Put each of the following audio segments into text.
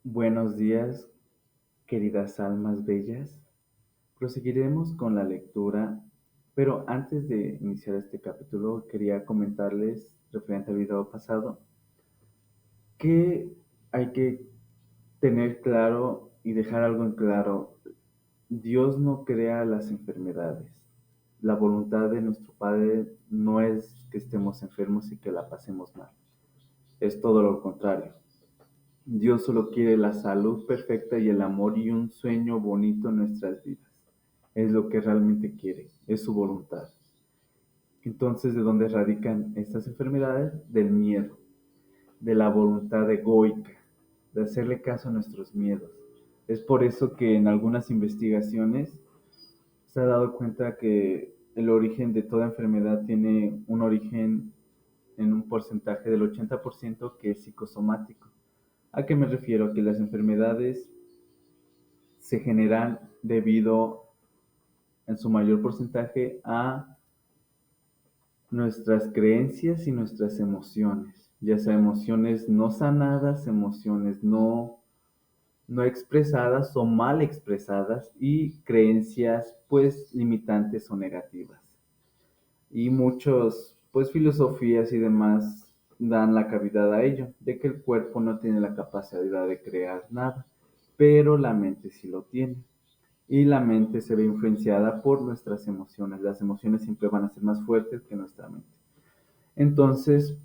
Buenos días, queridas almas bellas. Proseguiremos con la lectura, pero antes de iniciar este capítulo quería comentarles, referente al video pasado, que hay que tener claro y dejar algo en claro. Dios no crea las enfermedades. La voluntad de nuestro Padre no es que estemos enfermos y que la pasemos mal. Es todo lo contrario. Dios solo quiere la salud perfecta y el amor y un sueño bonito en nuestras vidas. Es lo que realmente quiere, es su voluntad. Entonces, ¿de dónde radican estas enfermedades? Del miedo, de la voluntad egoica, de hacerle caso a nuestros miedos. Es por eso que en algunas investigaciones se ha dado cuenta que el origen de toda enfermedad tiene un origen en un porcentaje del 80% que es psicosomático. ¿A qué me refiero? Que las enfermedades se generan debido en su mayor porcentaje a nuestras creencias y nuestras emociones, ya sea emociones no sanadas, emociones no expresadas o mal expresadas y creencias pues limitantes o negativas. Y muchos pues filosofías y demás dan la cavidad a ello, de que el cuerpo no tiene la capacidad de crear nada, pero la mente sí lo tiene. Y la mente se ve influenciada por nuestras emociones. Las emociones siempre van a ser más fuertes que nuestra mente. Entonces,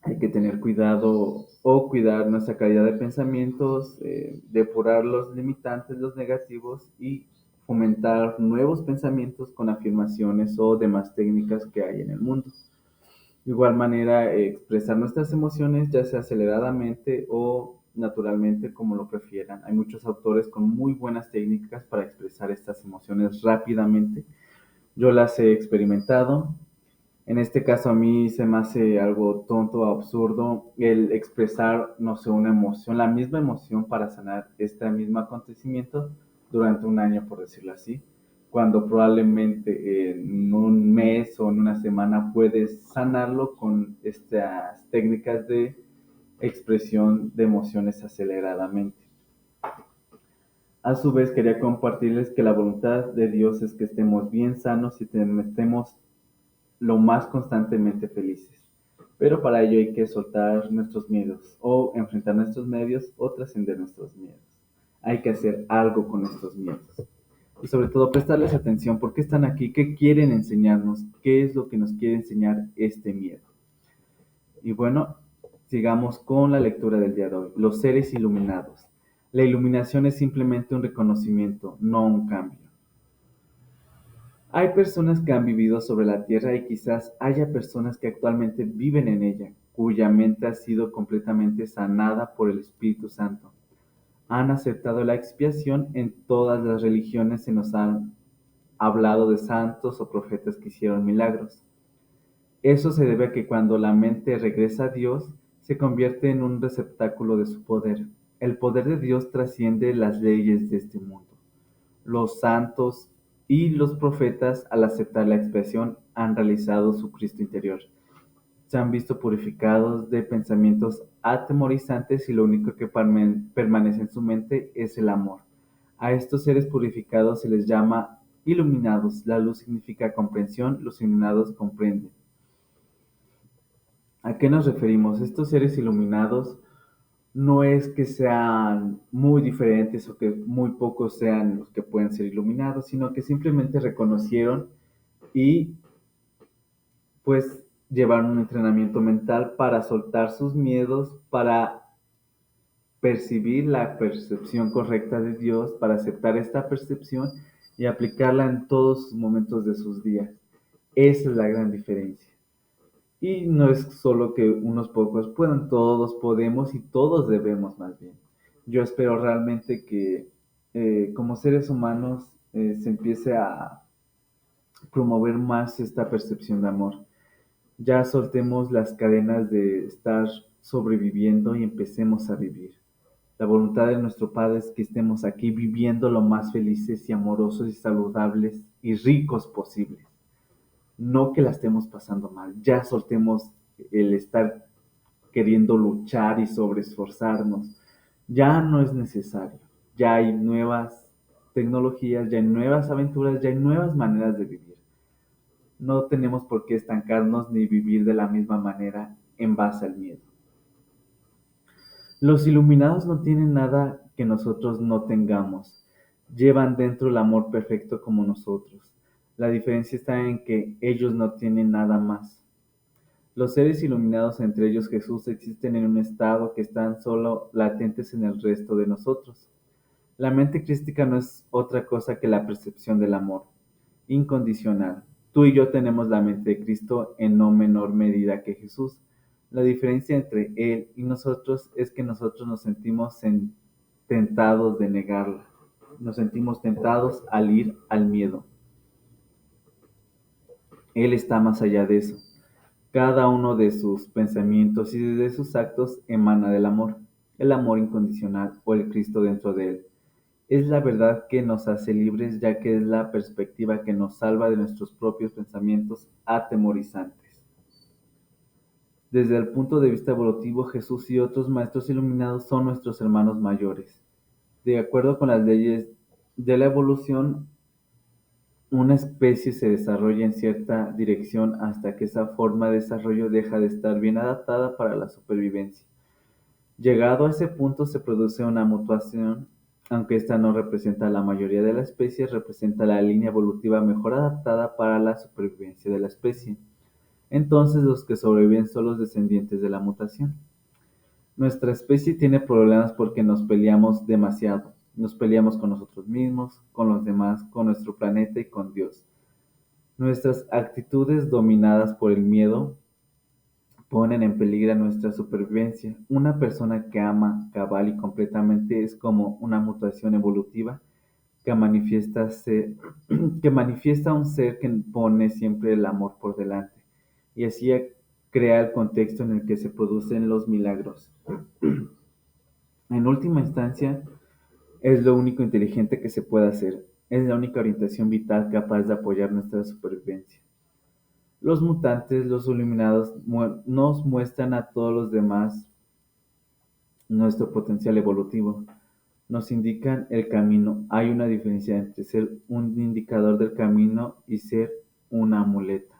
hay que tener cuidado o cuidar nuestra calidad de pensamientos, depurar los limitantes, los negativos y fomentar nuevos pensamientos con afirmaciones o demás técnicas que hay en el mundo. De igual manera, expresar nuestras emociones, ya sea aceleradamente o naturalmente, como lo prefieran. Hay muchos autores con muy buenas técnicas para expresar estas emociones rápidamente. Yo las he experimentado. En este caso a mí se me hace algo tonto, absurdo, el expresar, no sé, una emoción, la misma emoción para sanar este mismo acontecimiento durante un año, por decirlo así, cuando probablemente en un mes o en una semana puedes sanarlo con estas técnicas de expresión de emociones aceleradamente. A su vez, quería compartirles que la voluntad de Dios es que estemos bien sanos y estemos lo más constantemente felices. Pero para ello hay que soltar nuestros miedos, o enfrentar nuestros miedos, o trascender nuestros miedos. Hay que hacer algo con estos miedos. Y sobre todo prestarles atención, ¿por qué están aquí? ¿Qué quieren enseñarnos? ¿Qué es lo que nos quiere enseñar este miedo? Y bueno, sigamos con la lectura del día de hoy. Los seres iluminados. La iluminación es simplemente un reconocimiento, no un cambio. Hay personas que han vivido sobre la tierra y quizás haya personas que actualmente viven en ella, cuya mente ha sido completamente sanada por el Espíritu Santo. Han aceptado la expiación. En todas las religiones se nos han hablado de santos o profetas que hicieron milagros. Eso se debe a que cuando la mente regresa a Dios, se convierte en un receptáculo de su poder. El poder de Dios trasciende las leyes de este mundo. Los santos y los profetas, al aceptar la expiación, han realizado su Cristo interior. Se han visto purificados de pensamientos atemorizantes y lo único que permanece en su mente es el amor. A estos seres purificados se les llama iluminados. La luz significa comprensión, los iluminados comprenden. ¿A qué nos referimos? Estos seres iluminados no es que sean muy diferentes o que muy pocos sean los que pueden ser iluminados, sino que simplemente reconocieron y pues llevaron un entrenamiento mental para soltar sus miedos, para percibir la percepción correcta de Dios, para aceptar esta percepción y aplicarla en todos los momentos de sus días. Esa es la gran diferencia. Y no es solo que unos pocos puedan, todos podemos y todos debemos más bien. Yo espero realmente que como seres humanos se empiece a promover más esta percepción de amor. Ya soltemos las cadenas de estar sobreviviendo y empecemos a vivir. La voluntad de nuestro Padre es que estemos aquí viviendo lo más felices y amorosos y saludables y ricos posibles. No que la estemos pasando mal. Ya soltemos el estar queriendo luchar y sobreesforzarnos. Ya no es necesario. Ya hay nuevas tecnologías, ya hay nuevas aventuras, ya hay nuevas maneras de vivir. No tenemos por qué estancarnos ni vivir de la misma manera en base al miedo. Los iluminados no tienen nada que nosotros no tengamos. Llevan dentro el amor perfecto como nosotros. La diferencia está en que ellos no tienen nada más. Los seres iluminados, entre ellos Jesús, existen en un estado que están solo latentes en el resto de nosotros. La mente crística no es otra cosa que la percepción del amor incondicional. Tú y yo tenemos la mente de Cristo en no menor medida que Jesús. La diferencia entre Él y nosotros es que nosotros nos sentimos tentados de negarla. Nos sentimos tentados al ir al miedo. Él está más allá de eso. Cada uno de sus pensamientos y de sus actos emana del amor, el amor incondicional o el Cristo dentro de él. Es la verdad que nos hace libres, ya que es la perspectiva que nos salva de nuestros propios pensamientos atemorizantes. Desde el punto de vista evolutivo, Jesús y otros maestros iluminados son nuestros hermanos mayores. De acuerdo con las leyes de la evolución, una especie se desarrolla en cierta dirección hasta que esa forma de desarrollo deja de estar bien adaptada para la supervivencia. Llegado a ese punto se produce una mutación, aunque esta no representa a la mayoría de la especie, representa la línea evolutiva mejor adaptada para la supervivencia de la especie. Entonces los que sobreviven son los descendientes de la mutación. Nuestra especie tiene problemas porque nos peleamos demasiado. Nos peleamos con nosotros mismos, con los demás, con nuestro planeta y con Dios. Nuestras actitudes dominadas por el miedo ponen en peligro nuestra supervivencia. Una persona que ama cabal y completamente es como una mutación evolutiva que que manifiesta un ser que pone siempre el amor por delante y así crea el contexto en el que se producen los milagros. En última instancia, es lo único inteligente que se puede hacer. Es la única orientación vital capaz de apoyar nuestra supervivencia. Los mutantes, los iluminados, nos muestran a todos los demás nuestro potencial evolutivo. Nos indican el camino. Hay una diferencia entre ser un indicador del camino y ser una muleta.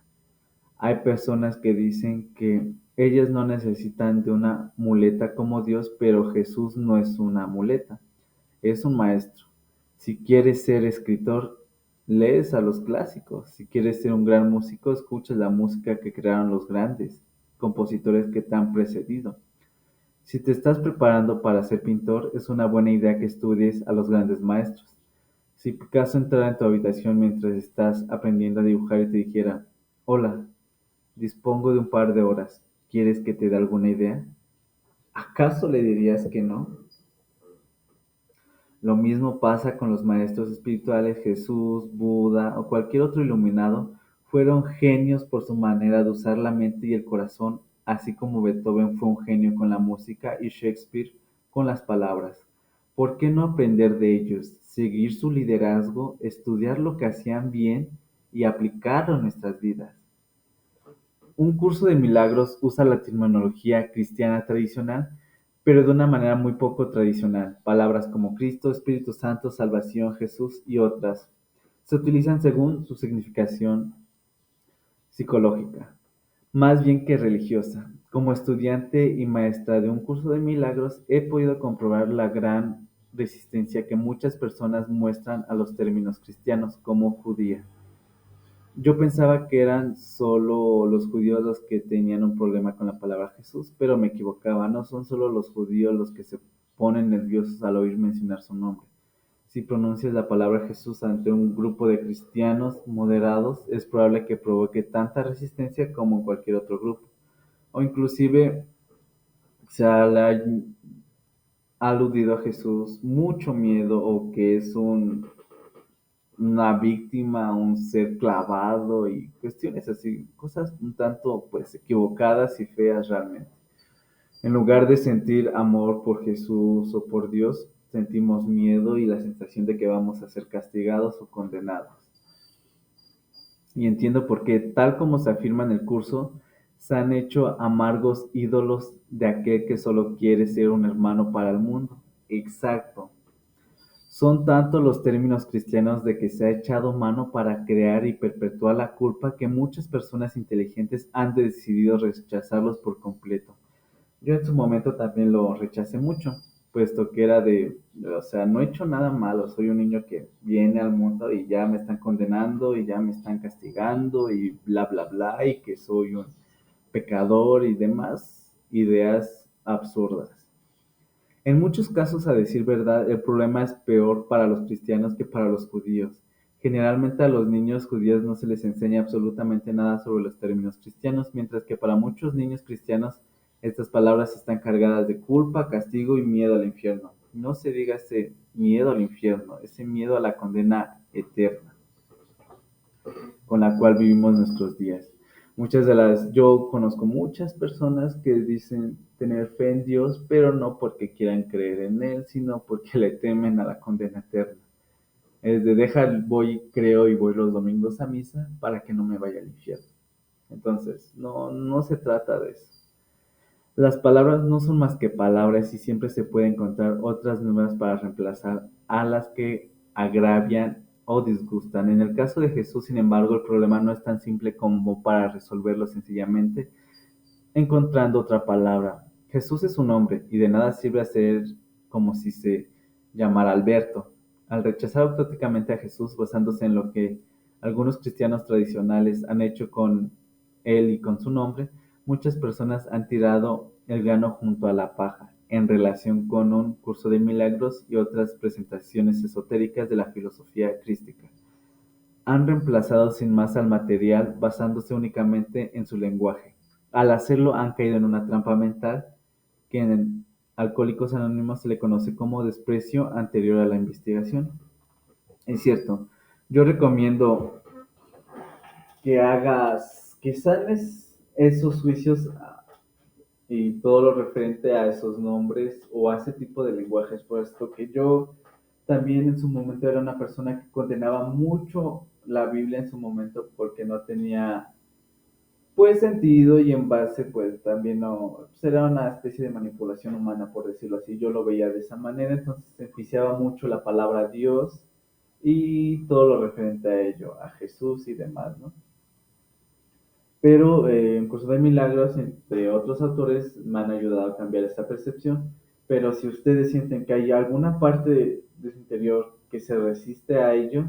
Hay personas que dicen que ellas no necesitan de una muleta como Dios, pero Jesús no es una muleta, es un maestro. Si quieres ser escritor, lees a los clásicos. Si quieres ser un gran músico, escuchas la música que crearon los grandes compositores que te han precedido. Si te estás preparando para ser pintor, es una buena idea que estudies a los grandes maestros. Si Picasso entrara en tu habitación mientras estás aprendiendo a dibujar y te dijera, hola, dispongo de un par de horas, ¿quieres que te dé alguna idea? ¿Acaso le dirías que no? Lo mismo pasa con los maestros espirituales, Jesús, Buda o cualquier otro iluminado, fueron genios por su manera de usar la mente y el corazón, así como Beethoven fue un genio con la música y Shakespeare con las palabras. ¿Por qué no aprender de ellos, seguir su liderazgo, estudiar lo que hacían bien y aplicarlo en nuestras vidas? Un curso de milagros usa la terminología cristiana tradicional, pero de una manera muy poco tradicional. Palabras como Cristo, Espíritu Santo, Salvación, Jesús y otras se utilizan según su significación psicológica, más bien que religiosa. Como estudiante y maestra de un curso de milagros, he podido comprobar la gran resistencia que muchas personas muestran a los términos cristianos como judía. Yo pensaba que eran solo los judíos los que tenían un problema con la palabra Jesús, pero me equivocaba. No son solo los judíos los que se ponen nerviosos al oír mencionar su nombre. Si pronuncias la palabra Jesús ante un grupo de cristianos moderados, es probable que provoque tanta resistencia como cualquier otro grupo. O inclusive se ha aludido a Jesús mucho miedo o que es una víctima, un ser clavado y cuestiones así, cosas un tanto pues equivocadas y feas realmente. En lugar de sentir amor por Jesús o por Dios, sentimos miedo y la sensación de que vamos a ser castigados o condenados. Y entiendo por qué, tal como se afirma en el curso, se han hecho amargos ídolos de aquel que solo quiere ser un hermano para el mundo. Exacto. Son tantos los términos cristianos de que se ha echado mano para crear y perpetuar la culpa que muchas personas inteligentes han decidido rechazarlos por completo. Yo en su momento también lo rechacé mucho, puesto que era o sea, no he hecho nada malo, soy un niño que viene al mundo y ya me están condenando y ya me están castigando y bla, bla, bla, y que soy un pecador y demás ideas absurdas. En muchos casos, a decir verdad, el problema es peor para los cristianos que para los judíos. Generalmente a los niños judíos no se les enseña absolutamente nada sobre los términos cristianos, mientras que para muchos niños cristianos estas palabras están cargadas de culpa, castigo y miedo al infierno. No se diga ese miedo al infierno, ese miedo a la condena eterna con la cual vivimos nuestros días. Yo conozco muchas personas que dicen tener fe en Dios, pero no porque quieran creer en Él, sino porque le temen a la condena eterna. Es de voy, creo y voy los domingos a misa para que no me vaya al infierno. Entonces, no se trata de eso. Las palabras no son más que palabras y siempre se puede encontrar otras nuevas para reemplazar a las que agravian o disgustan. En el caso de Jesús, sin embargo, el problema no es tan simple como para resolverlo sencillamente encontrando otra palabra. Jesús es un hombre y de nada sirve hacer como si se llamara Alberto. Al rechazar auténticamente a Jesús basándose en lo que algunos cristianos tradicionales han hecho con él y con su nombre, muchas personas han tirado el grano junto a la paja en relación con un curso de milagros y otras presentaciones esotéricas de la filosofía crística. Han reemplazado sin más al material basándose únicamente en su lenguaje. Al hacerlo han caído en una trampa mental que en Alcohólicos Anónimos se le conoce como desprecio anterior a la investigación. Es cierto, yo recomiendo que sanes esos juicios y todo lo referente a esos nombres o a ese tipo de lenguajes, puesto que yo también en su momento era una persona que condenaba mucho la Biblia en su momento porque no tenía pues sentido y en base pues también no, pues, era una especie de manipulación humana por decirlo así, yo lo veía de esa manera, entonces se enjuiciaba mucho la palabra Dios y todo lo referente a ello, a Jesús y demás, ¿no? Pero en Curso de Milagros, entre otros autores, me han ayudado a cambiar esta percepción. Pero si ustedes sienten que hay alguna parte de su interior que se resiste a ello,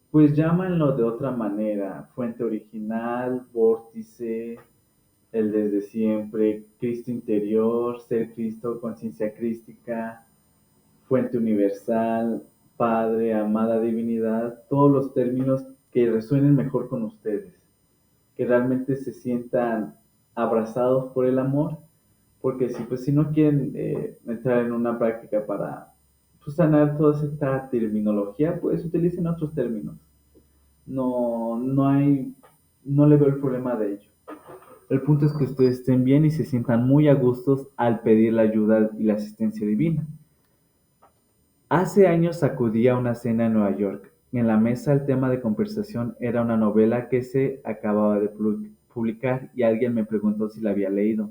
pues llámanlo de otra manera. Fuente original, vórtice, el desde siempre, Cristo interior, ser Cristo, conciencia crística, fuente universal, Padre, amada divinidad, todos los términos que resuenen mejor con ustedes, que realmente se sientan abrazados por el amor, porque si no quieren entrar en una práctica para pues, sanar toda esta terminología, pues utilicen otros términos. No le veo el problema de ello. El punto es que ustedes estén bien y se sientan muy a gustos al pedir la ayuda y la asistencia divina. Hace años acudí a una cena en Nueva York. En la mesa el tema de conversación era una novela que se acababa de publicar y alguien me preguntó si la había leído.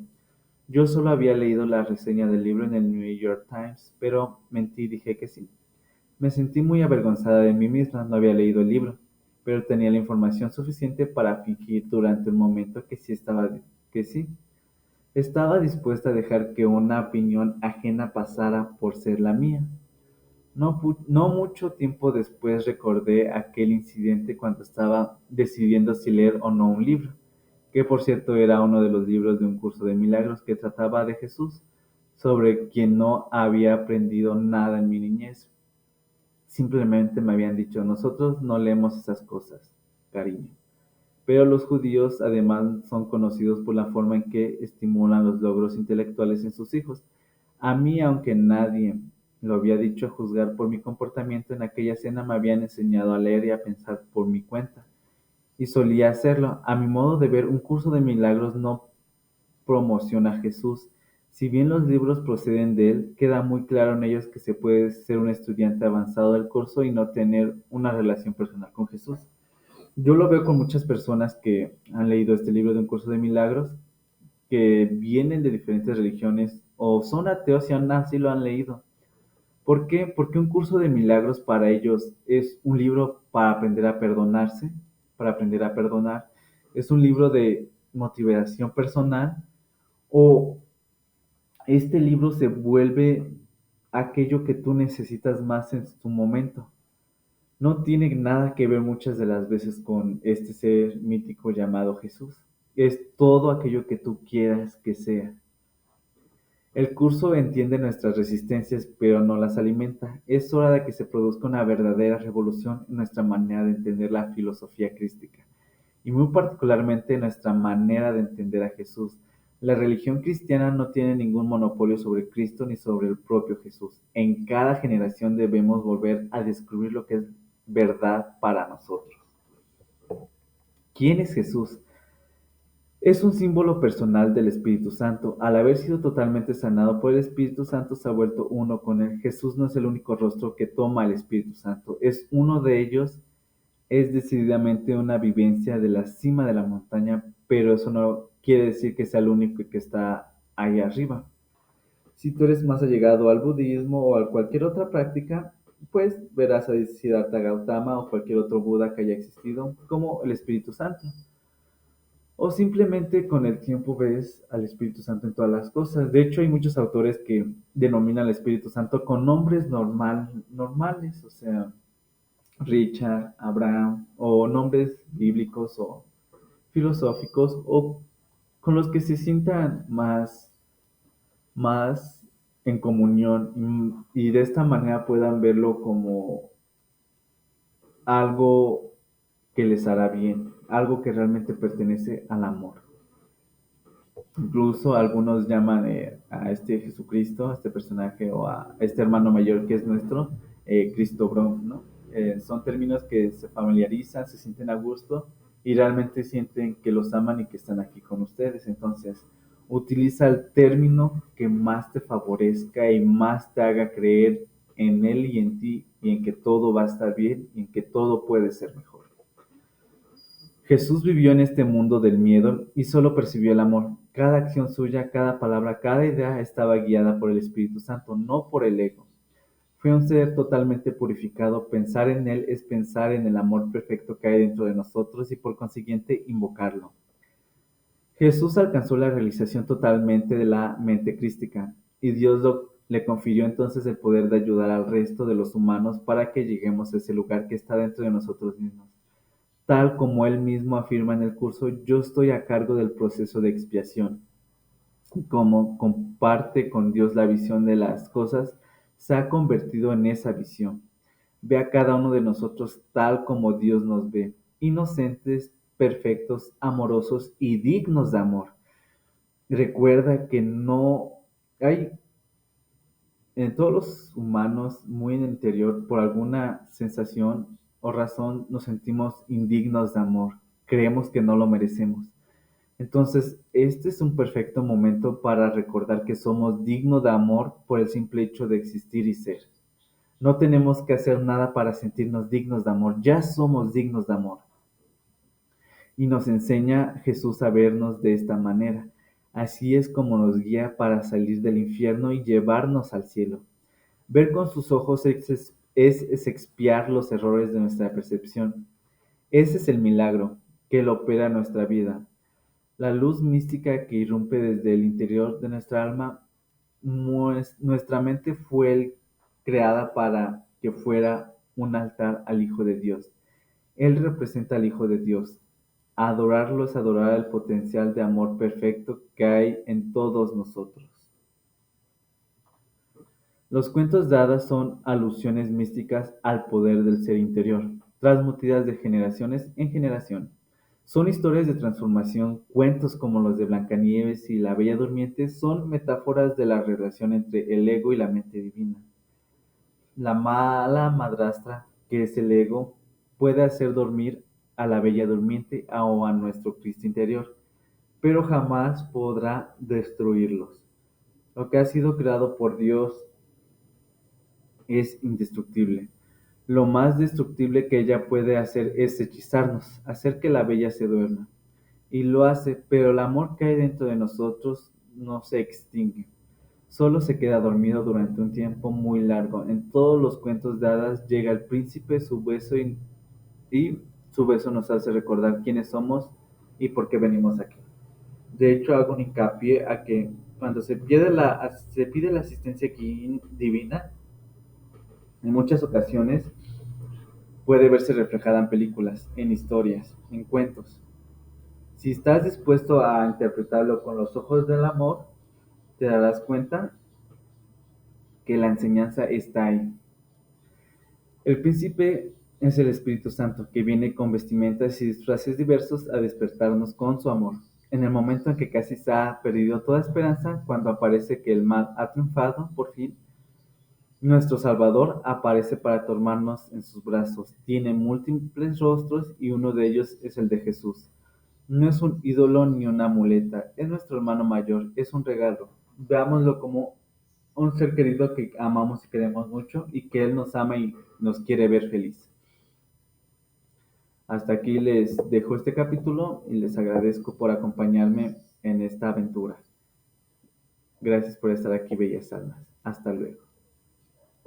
Yo solo había leído la reseña del libro en el New York Times, pero mentí y dije que sí. Me sentí muy avergonzada de mí misma, no había leído el libro, pero tenía la información suficiente para fingir durante un momento que sí. Estaba dispuesta a dejar que una opinión ajena pasara por ser la mía. No mucho tiempo después recordé aquel incidente cuando estaba decidiendo si leer o no un libro, que por cierto era uno de los libros de un curso de milagros que trataba de Jesús, sobre quien no había aprendido nada en mi niñez. Simplemente me habían dicho, nosotros no leemos esas cosas, cariño. Pero los judíos además son conocidos por la forma en que estimulan los logros intelectuales en sus hijos. A mí, aunque nadie lo había dicho a juzgar por mi comportamiento en aquella cena, me habían enseñado a leer y a pensar por mi cuenta. Y solía hacerlo. A mi modo de ver, un curso de milagros no promociona a Jesús. Si bien los libros proceden de él, queda muy claro en ellos que se puede ser un estudiante avanzado del curso y no tener una relación personal con Jesús. Yo lo veo con muchas personas que han leído este libro de un curso de milagros, que vienen de diferentes religiones o son ateos y aún así lo han leído. ¿Por qué? Porque un curso de milagros para ellos es un libro para aprender a perdonarse, para aprender a perdonar, es un libro de motivación personal, o este libro se vuelve aquello que tú necesitas más en tu momento. No tiene nada que ver muchas de las veces con este ser mítico llamado Jesús. Es todo aquello que tú quieras que sea. El curso entiende nuestras resistencias, pero no las alimenta. Es hora de que se produzca una verdadera revolución en nuestra manera de entender la filosofía crística, y muy particularmente en nuestra manera de entender a Jesús. La religión cristiana no tiene ningún monopolio sobre Cristo ni sobre el propio Jesús. En cada generación debemos volver a descubrir lo que es verdad para nosotros. ¿Quién es Jesús? Es un símbolo personal del Espíritu Santo. Al haber sido totalmente sanado por el Espíritu Santo, se ha vuelto uno con él. Jesús no es el único rostro que toma el Espíritu Santo. Es uno de ellos. Es decididamente una vivencia de la cima de la montaña, pero eso no quiere decir que sea el único que está ahí arriba. Si tú eres más allegado al budismo o a cualquier otra práctica, pues verás a Siddhartha Gautama o cualquier otro Buda que haya existido como el Espíritu Santo. O simplemente con el tiempo ves al Espíritu Santo en todas las cosas. De hecho, hay muchos autores que denominan al Espíritu Santo con nombres normales, o sea, Richard, Abraham, o nombres bíblicos o filosóficos, o con los que se sientan más en comunión, y de esta manera puedan verlo como algo que les hará bien, algo que realmente pertenece al amor. Incluso algunos llaman a este Jesucristo, a este personaje o a este hermano mayor que es nuestro, Cristo Bron, ¿no? Son términos que se familiarizan, se sienten a gusto y realmente sienten que los aman y que están aquí con ustedes. Entonces, utiliza el término que más te favorezca y más te haga creer en él y en ti, y en que todo va a estar bien y en que todo puede ser mejor. Jesús vivió en este mundo del miedo y solo percibió el amor. Cada acción suya, cada palabra, cada idea estaba guiada por el Espíritu Santo, no por el ego. Fue un ser totalmente purificado. Pensar en él es pensar en el amor perfecto que hay dentro de nosotros y por consiguiente invocarlo. Jesús alcanzó la realización totalmente de la mente crística, y le confirió entonces el poder de ayudar al resto de los humanos para que lleguemos a ese lugar que está dentro de nosotros mismos. Tal como él mismo afirma en el curso, yo estoy a cargo del proceso de expiación. Como comparte con Dios la visión de las cosas, se ha convertido en esa visión. Ve a cada uno de nosotros tal como Dios nos ve, inocentes, perfectos, amorosos y dignos de amor. Recuerda que no hay en todos los humanos, muy en el interior, por alguna sensación o razón, nos sentimos indignos de amor. Creemos que no lo merecemos. Entonces, este es un perfecto momento para recordar que somos dignos de amor por el simple hecho de existir y ser. No tenemos que hacer nada para sentirnos dignos de amor. Ya somos dignos de amor. Y nos enseña Jesús a vernos de esta manera. Así es como nos guía para salir del infierno y llevarnos al cielo. Ver con sus ojos es expiar los errores de nuestra percepción. Ese es el milagro que lo opera en nuestra vida. La luz mística que irrumpe desde el interior de nuestra alma. Nuestra mente fue creada para que fuera un altar al Hijo de Dios. Él representa al Hijo de Dios. Adorarlo es adorar el potencial de amor perfecto que hay en todos nosotros. Los cuentos de hadas son alusiones místicas al poder del ser interior, transmitidas de generaciones en generación. Son historias de transformación. Cuentos como los de Blancanieves y la Bella Durmiente son metáforas de la relación entre el ego y la mente divina. La mala madrastra, que es el ego, puede hacer dormir a la Bella Durmiente o a nuestro Cristo interior, pero jamás podrá destruirlos. Lo que ha sido creado por Dios es indestructible. Lo más destructible que ella puede hacer es hechizarnos, hacer que la bella se duerma. Y lo hace, pero el amor que hay dentro de nosotros no se extingue. solo se queda dormido durante un tiempo muy largo. En todos los cuentos de hadas llega el príncipe, y su beso nos hace recordar quiénes somos y por qué venimos aquí. De hecho, hago un hincapié a que cuando se pide la asistencia divina, en muchas ocasiones puede verse reflejada en películas, en historias, en cuentos. Si estás dispuesto a interpretarlo con los ojos del amor, te darás cuenta que la enseñanza está ahí. El príncipe es el Espíritu Santo, que viene con vestimentas y disfraces diversos a despertarnos con su amor. En el momento en que casi se ha perdido toda esperanza, cuando aparece que el mal ha triunfado, por fin, nuestro Salvador aparece para tomarnos en sus brazos. Tiene múltiples rostros y uno de ellos es el de Jesús. No es un ídolo ni una muleta, es nuestro hermano mayor, es un regalo. Veámoslo como un ser querido que amamos y queremos mucho y que Él nos ama y nos quiere ver feliz. Hasta aquí les dejo este capítulo y les agradezco por acompañarme en esta aventura. Gracias por estar aquí, bellas almas. Hasta luego.